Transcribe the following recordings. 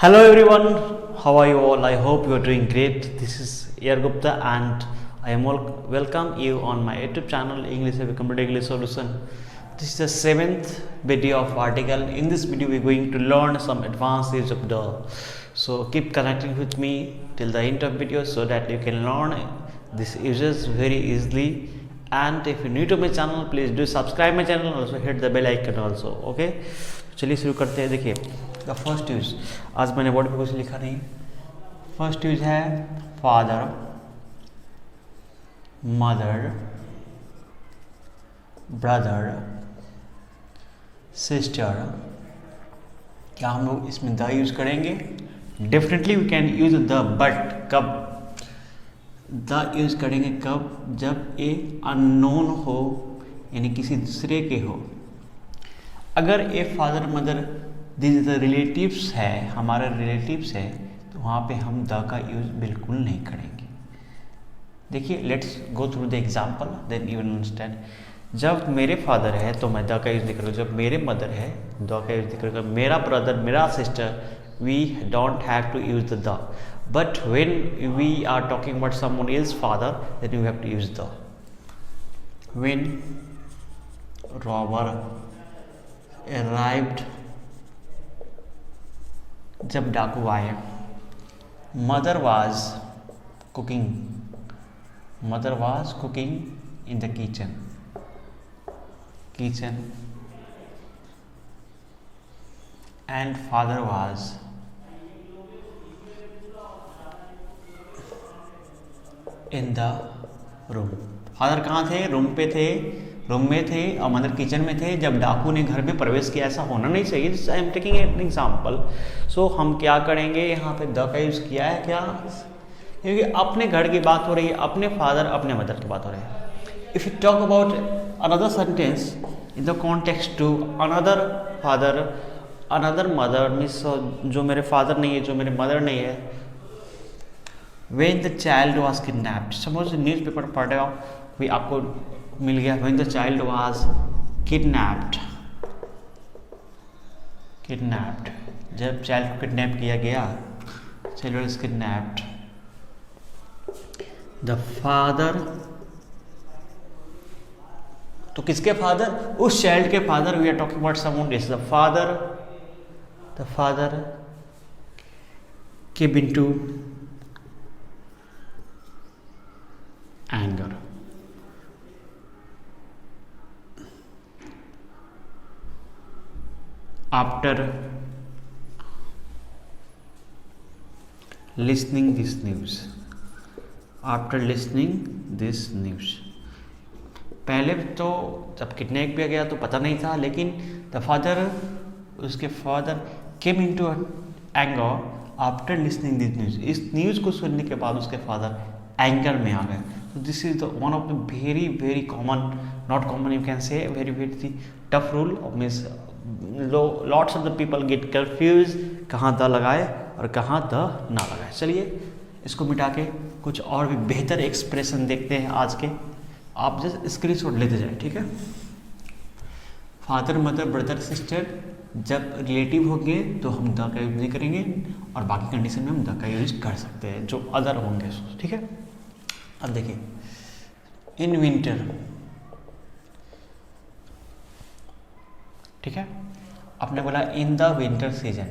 Hello everyone, how are you all? I hope you are doing great. This is Air Gupta and I am welcome you on my YouTube channel English Computer English Solution. This is the 7th video of article. In this video we are going to learn some advanced use of the. So keep connecting with me till the end of video so that you can learn these uses very easily. And if you're new to my channel, please do subscribe my channel. Also hit the bell icon also. Okay. चलिए शुरू करते हैं. देखिए the first use, आज मैंने board पे कुछ लिखा नहीं. फर्स्ट यूज है फादर, मदर, ब्रदर, सिस्टर. क्या हम लोग इसमें द यूज करेंगे? Definitely we can use the, but कब द यूज करेंगे? कब? जब ए अननोन हो, यानी किसी दूसरे के हो. अगर a father mother this the relatives है, हमारे रिलेटिव्स है, तो वहाँ पे हम द का यूज बिल्कुल नहीं करेंगे. देखिए let's go through the example, then you will understand. जब मेरे फादर है तो मैं द का यूज नहीं करूँगा. जब मेरे मदर है द का यूज नहीं करूँगा. मेरा ब्रदर, मेरा sister, we don't have to use the. But when we are talking about someone else father, then you have to use the. When robber arrived, जब डाकू आए. Mother was cooking, mother was cooking in the kitchen, kitchen. And father was in the room. Father कहाँ थे? Room पे थे, room में थे, और मदर किचन में थे जब डाकू ने घर में प्रवेश किया. ऐसा होना नहीं चाहिए. I am taking an example. So हम क्या करेंगे? यहाँ पे द का यूज़ किया है. क्या? क्योंकि अपने घर की बात हो रही है, अपने फादर अपने मदर की बात हो रही है. If you talk about another sentence in the context to another father another mother, means जो मेरे फादर नहीं है, जो मेरे मदर नहीं है. When the child was kidnapped, suppose news paper पढ़ रहे हो, भी आपको मिल गया. When the child was kidnapped, kidnapped, जब चाइल्ड को किडनैप किया गया, child was kidnapped. The father, तो किसके फादर? उस चाइल्ड के father. We are talking about someone this. The father came into anger. After listening this news, after listening this news, पहले तो जब किडनैप किया गया तो पता नहीं था, लेकिन द फादर, उसके father came into anger after listening this news. इस न्यूज़ को सुनने के बाद उसके फादर एंगर में आ गए. तो this is the one of the very very common, not common, you can say very very tough rule. Means lots of the people get confuse, कहाँ द लगाए और कहाँ द ना लगाए. चलिए इसको मिटा के कुछ और भी बेहतर एक्सप्रेशन देखते हैं आज के. आप जस्ट स्क्रीनशॉट लेते जाए, ठीक है. फादर मदर ब्रदर सिस्टर जब रिलेटिव होंगे तो हम द का यूज नहीं करेंगे, और बाकी कंडीशन में हम द का यूज कर सकते हैं जो अदर होंगे, ठीक है. अब देखिए इन विंटर, ठीक है. आपने बोला in the winter season,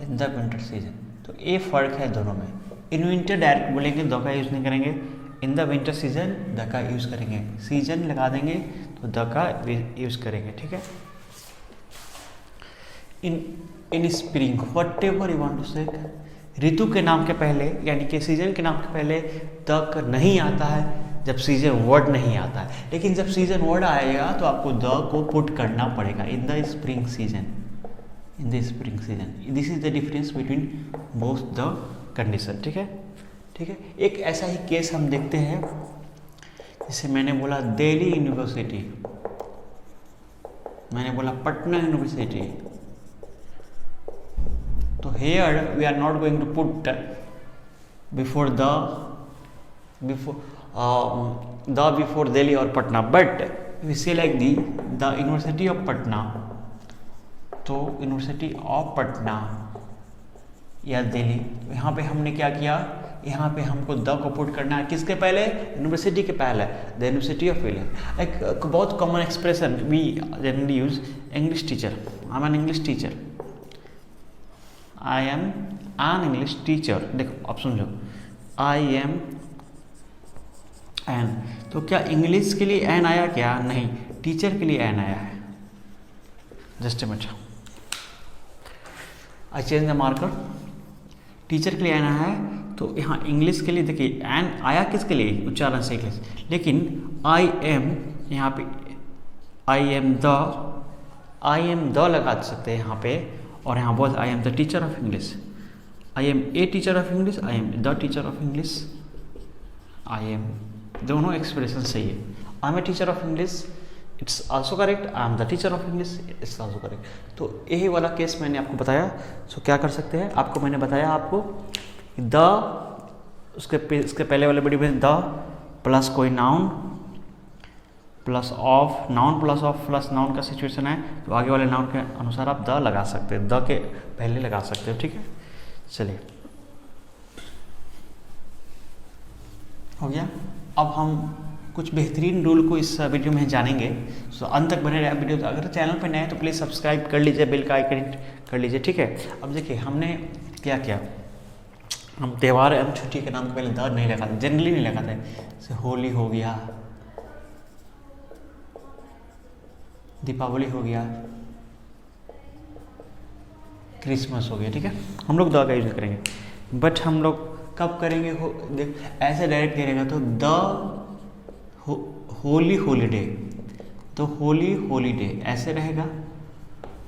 in the winter season, तो ये फर्क है दोनों में. इन विंटर डायरेक्ट बोलेंगे, द का यूज नहीं करेंगे. In the winter season the का यूज करेंगे. सीजन लगा देंगे तो द का यूज करेंगे, ठीक है. In spring, whatever you want to say, ऋतु के नाम के पहले, यानी कि सीजन के नाम के पहले द नहीं आता है जब सीजन वर्ड नहीं आता है. लेकिन जब सीजन वर्ड आएगा तो आपको द को पुट करना पड़ेगा. In the spring season, in the spring season. This is the difference between both the condition, ठीक है, ठीक है. एक ऐसा ही केस हम देखते हैं, जैसे मैंने बोला दिल्ली यूनिवर्सिटी, मैंने बोला पटना यूनिवर्सिटी. तो here we are not going to put before the, before Delhi और Patna, but we say like the university of Patna. तो यूनिवर्सिटी ऑफ पटना या दिल्ली। यहाँ पे हमने क्या किया, यहाँ पे हमको द को पुट करना है किसके पहले, यूनिवर्सिटी के पहले, द यूनिवर्सिटी ऑफ विलियम। एक बहुत common expression we generally use, English teacher, I am an English teacher, I am an English teacher. देखो अब समझो, आई एम एन, तो क्या इंग्लिश के लिए एन आया क्या, नहीं, टीचर के लिए एन आया है। Just a minute, I change the marker, teacher के लिए एन आया है, तो यहाँ इंग्लिश के लिए देखिए एन आया किसके लिए, उच्चारण से इंग्लिश, लेकिन आई एम, यहाँ पे आई एम द लगा सकते हैं यहाँ पे, और यहाँ बोल I am the teacher of English, I am a teacher of English, I am the teacher of English, I am, दोनों एक्सप्रेशन सही है। I am a teacher of English, it's also correct, I am the teacher of English, it's also correct. तो यही वाला case मैंने आपको बताया। सो क्या कर सकते हैं, आपको मैंने बताया आपको द, उसके पहले वाले वीडियो में द प्लस कोई noun plus of, noun plus of plus noun का सिचुएशन है, तो आगे वाले नाउन के अनुसार आप द लगा सकते हैं, द के पहले लगा सकते हो, ठीक है। चलिए हो गया। अब हम कुछ बेहतरीन रूल को इस वीडियो में जानेंगे, सो अंत तक बने रहे वीडियो। तो अगर चैनल पर नए हैं तो प्लीज़ सब्सक्राइब कर लीजिए, बेल का आइकन कर लीजिए, ठीक है। अब देखिए हमने क्या किया, हम त्यौहार एवं छुट्टी के नाम के पहले द नहीं लगाते, जनरली नहीं लगाते, जैसे होली हो गया, दीपावली हो गया, क्रिसमस हो गया, ठीक है, हम लोग द का यूज करेंगे। बट हम लोग कब करेंगे, देख ऐसे डायरेक्ट करेंगे तो द होली हॉलीडे, तो होली हॉलीडे ऐसे रहेगा,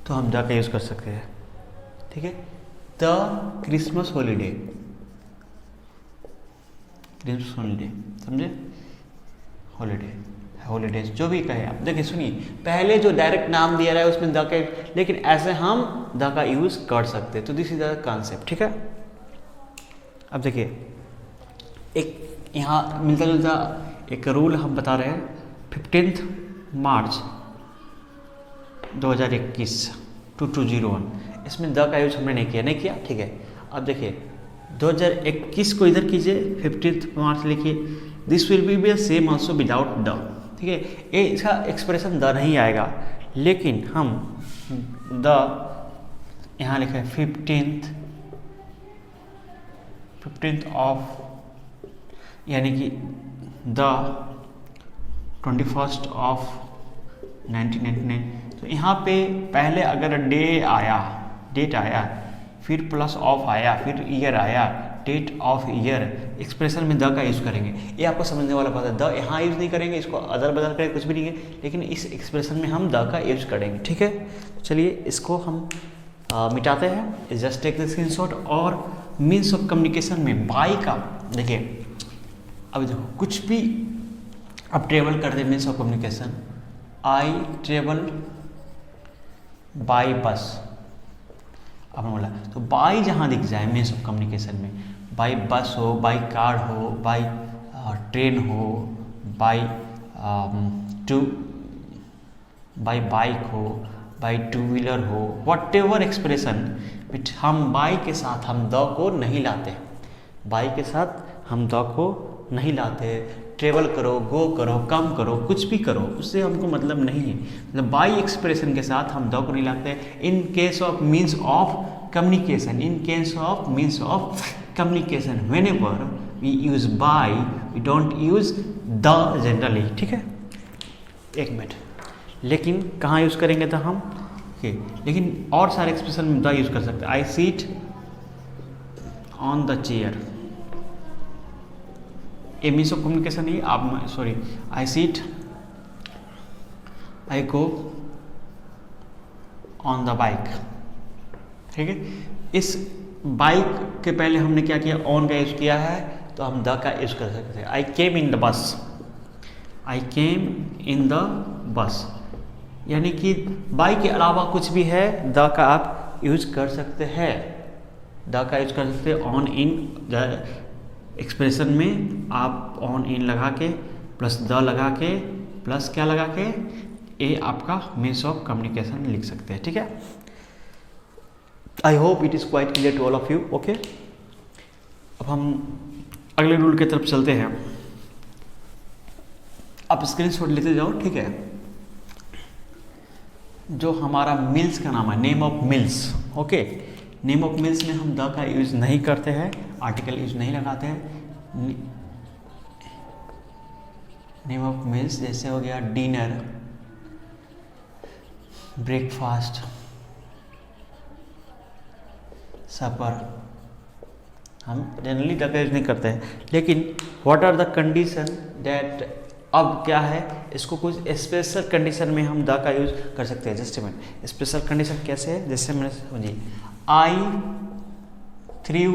तो हम द का यूज कर सकते हैं, ठीक है। The Christmas holiday, Christmas holiday, समझे, हॉलीडे, हॉलीडेज जो भी कहे आप। देखिए सुनिए, पहले जो डायरेक्ट नाम दिया रहा है उसमें द का, लेकिन ऐसे हम द का यूज कर सकते हैं, तो दिस इज द कॉन्सेप्ट, ठीक है। अब देखिए एक यहाँ मिलता जुलता एक रूल हम बता रहे हैं, 15 मार्च 2021 2201, इसमें द का यूज हमने नहीं किया, ठीक है। अब देखिए 2021 को इधर कीजिए, 15 मार्च लिखिए, this will be same also without the, ठीक है। ये इसका एक्सप्रेशन द नहीं आएगा, लेकिन हम द यहाँ लिखे 15th ऑफ, यानी कि द 21st ऑफ 1999, तो यहाँ पे पहले अगर डेट आया, फिर प्लस ऑफ आया, फिर ईयर आया, डेट ऑफ ईयर, एक्सप्रेशन में द का यूज़ करेंगे। ये आपको समझने वाला बात है, द यहाँ यूज़ नहीं करेंगे, इसको अदर बदल करेंगे, कुछ भी नहीं है, लेकिन इस एक्सप्रेशन में हम द का यूज करेंगे, ठीक है। चलिए इसको हम मिटाते हैं, जस्ट टेक द स्क्रीनशॉट। और मीन्स ऑफ कम्युनिकेशन में बाई का देखिए, अब देखो कुछ भी अब ट्रेवल करते means of communication, I travel by bus, आपने बोला, तो बाई जहाँ दिख जाए मीन्स ऑफ कम्युनिकेशन में, बाई बस हो, बाई कार हो, बाई ट्रेन हो, बाई बाइक हो, बाई टू व्हीलर हो, वट एवर एक्सप्रेशन, बट हम बाई के साथ हम द को नहीं लाते, बाई के साथ हम द को नहीं लाते। ट्रेवल करो, गो करो, कम करो, कुछ भी करो, उससे हमको मतलब नहीं है, मतलब बाई एक्सप्रेशन के साथ हम द को नहीं लाते। In case of means of communication, in case of means of communication, whenever we use by, we don't use the generally, ठीक है। एक मिनट, लेकिन कहाँ यूज़ करेंगे तो हम, लेकिन और सारे एक्सप्रेशन में द यूज़ कर सकते हैं। I sit on the chair, a means of communication नहीं, आप sorry, I sit, I go on the bike, ठीक है। इस बाइक के पहले हमने क्या किया, ऑन का यूज किया है, तो हम द का यूज कर सकते हैं। आई केम in the bus, I came in the bus, यानी कि बाई के अलावा कुछ भी है द का आप यूज कर सकते हैं, द का यूज कर सकते हैं। ऑन इन एक्सप्रेशन में आप ऑन इन लगा के प्लस द लगा के प्लस क्या लगा के, ए आपका मीन्स ऑफ कम्युनिकेशन लिख सकते हैं, ठीक है। I hope it is quite clear to all of you. Okay, अब हम अगले रूल की तरफ चलते हैं। आप स्क्रीनशॉट लेते जाओ, ठीक है। जो हमारा मिल्स का नाम है, name of mills. Okay, name of mills में हम द का यूज नहीं करते हैं, आर्टिकल यूज नहीं लगाते हैं। नेम ऑफ मिल्स जैसे हो गया डिनर, ब्रेकफास्ट, सपर, हम जनरली द का यूज नहीं करते हैं। लेकिन what are the condition that, अब क्या है, इसको कुछ स्पेशल कंडीशन में हम द का यूज कर सकते हैं। जस्ट मिनट, स्पेशल कंडीशन कैसे है, जैसे मैंने समझिए, आई थ्रू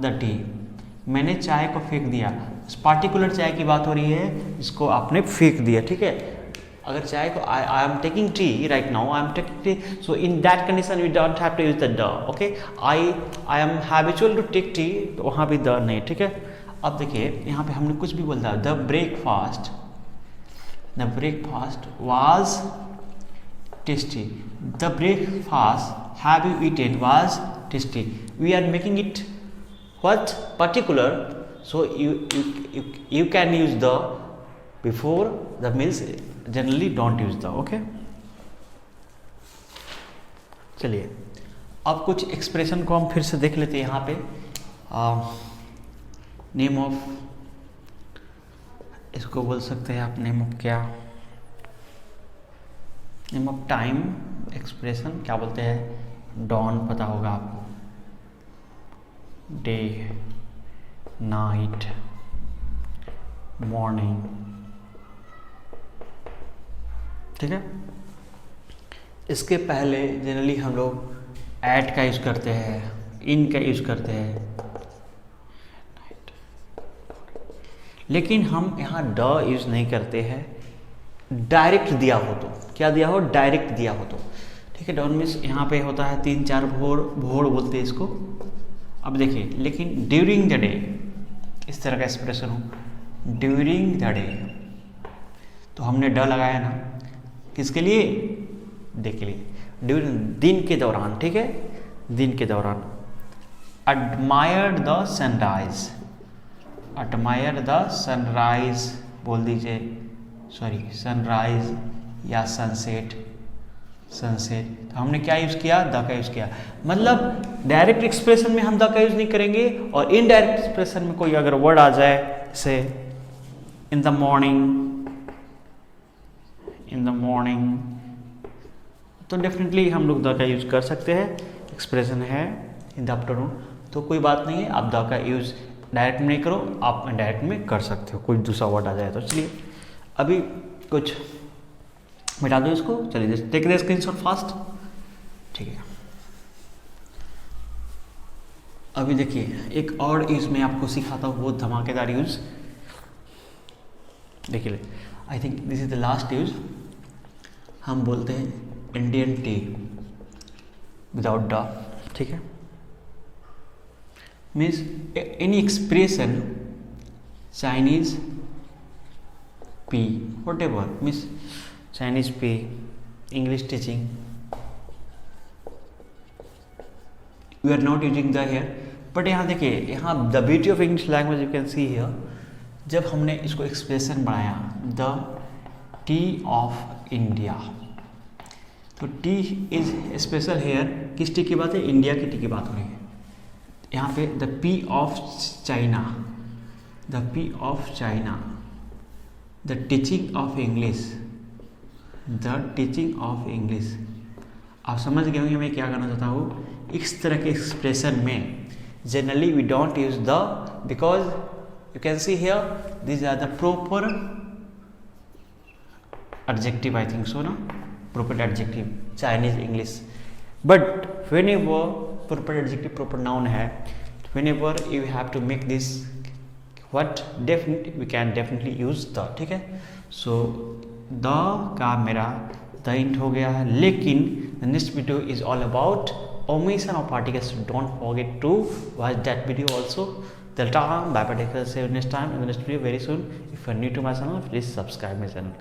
द टी, मैंने चाय को फेंक दिया। उस पार्टिकुलर चाय की बात हो रही है, इसको आपने फेंक दिया, ठीक है। अगर चाय को I am taking tea right now, I am taking tea, so in that condition we don't have to use the the. Okay, I am habitual to take tea, तो वहाँ भी द नहीं, ठीक है। अब देखिए यहाँ पे हमने कुछ भी बोल दिया, the breakfast was tasty, the breakfast have you eaten was tasty, we are making it what particular, so you can use the before the meals, generally don't use the। okay, चलिए अब कुछ एक्सप्रेशन को हम फिर से देख लेते हैं। यहाँ पे नेम ऑफ, इसको बोल सकते हैं आप नेम ऑफ क्या, नेम ऑफ टाइम एक्सप्रेशन क्या बोलते हैं, डॉन पता होगा आपको, डे, नाइट, मॉर्निंग, ठीक है। इसके पहले जनरली हम लोग एट का यूज करते हैं, इन का यूज करते हैं, लेकिन हम यहाँ ड यूज नहीं करते हैं। डायरेक्ट दिया हो तो, क्या दिया हो, डायरेक्ट दिया हो तो, ठीक है। डॉन मीन्स यहाँ पे होता है 3-4 भोर बोलते हैं इसको। अब देखिए, लेकिन ड्यूरिंग द डे, इस तरह का एक्सप्रेशन हो, ड्यूरिंग द डे, तो हमने ड लगाया ना, किसके लिए, डे के लिए, ड्यूरिंग, दिन के दौरान, ठीक है, दिन के दौरान। Admire the sunrise, admire the sunrise बोल दीजिए, सॉरी सनराइज या सनसेट, तो हमने क्या यूज किया, द का यूज किया। मतलब डायरेक्ट एक्सप्रेशन में हम द का यूज नहीं करेंगे, और इनडायरेक्ट एक्सप्रेशन में कोई अगर वर्ड आ जाए, जैसे इन द मॉर्निंग, तो डेफिनेटली हम लोग द का यूज कर सकते हैं। एक्सप्रेशन है इन द आफ्टरनून, तो कोई बात नहीं है, आप द का यूज डायरेक्ट में नहीं करो, आप इनडायरेक्ट में कर सकते हो, कोई दूसरा वर्ड आ जाए तो। चलिए अभी कुछ मिटा दो इसको, चलिए टेक द स्क्रीनशॉट फास्ट, ठीक है। अभी देखिए एक और यूज मैं आपको सिखाता हूँ, बहुत धमाकेदार यूज। देखिए, I think this is the last use. हम बोलते हैं इंडियन टी विदाउट ड, ठीक है। Means any expression, Chinese P, what ever, means Chinese P, English teaching, we are not using the here, but यहाँ देखिए, यहाँ the beauty of English language you can see here, जब हमने इसको expression बनाया the tea of India, तो T is special hair, किस T की बात है, इंडिया की टी की बात हो रही है। यहाँ पे the P of China, the P of China, the teaching of English, the teaching of English. आप समझ गए होंगे मैं क्या करना चाहता हूँ। इस तरह के एक्सप्रेशन में generally we don't use the, because you can see here this are the proper adjective, I think so ना, proper adjective Chinese English. But whenever proper adjective proper noun है, whenever you have to make this what, definitely we can definitely use the, ठीक है। So the का मेरा the int हो गया है, लेकिन the next video is all about omission of particles. Don't forget to watch that video also. Till time, bye bye, take care, see you next time in the next video very soon. If you are new to my channel, please subscribe my channel.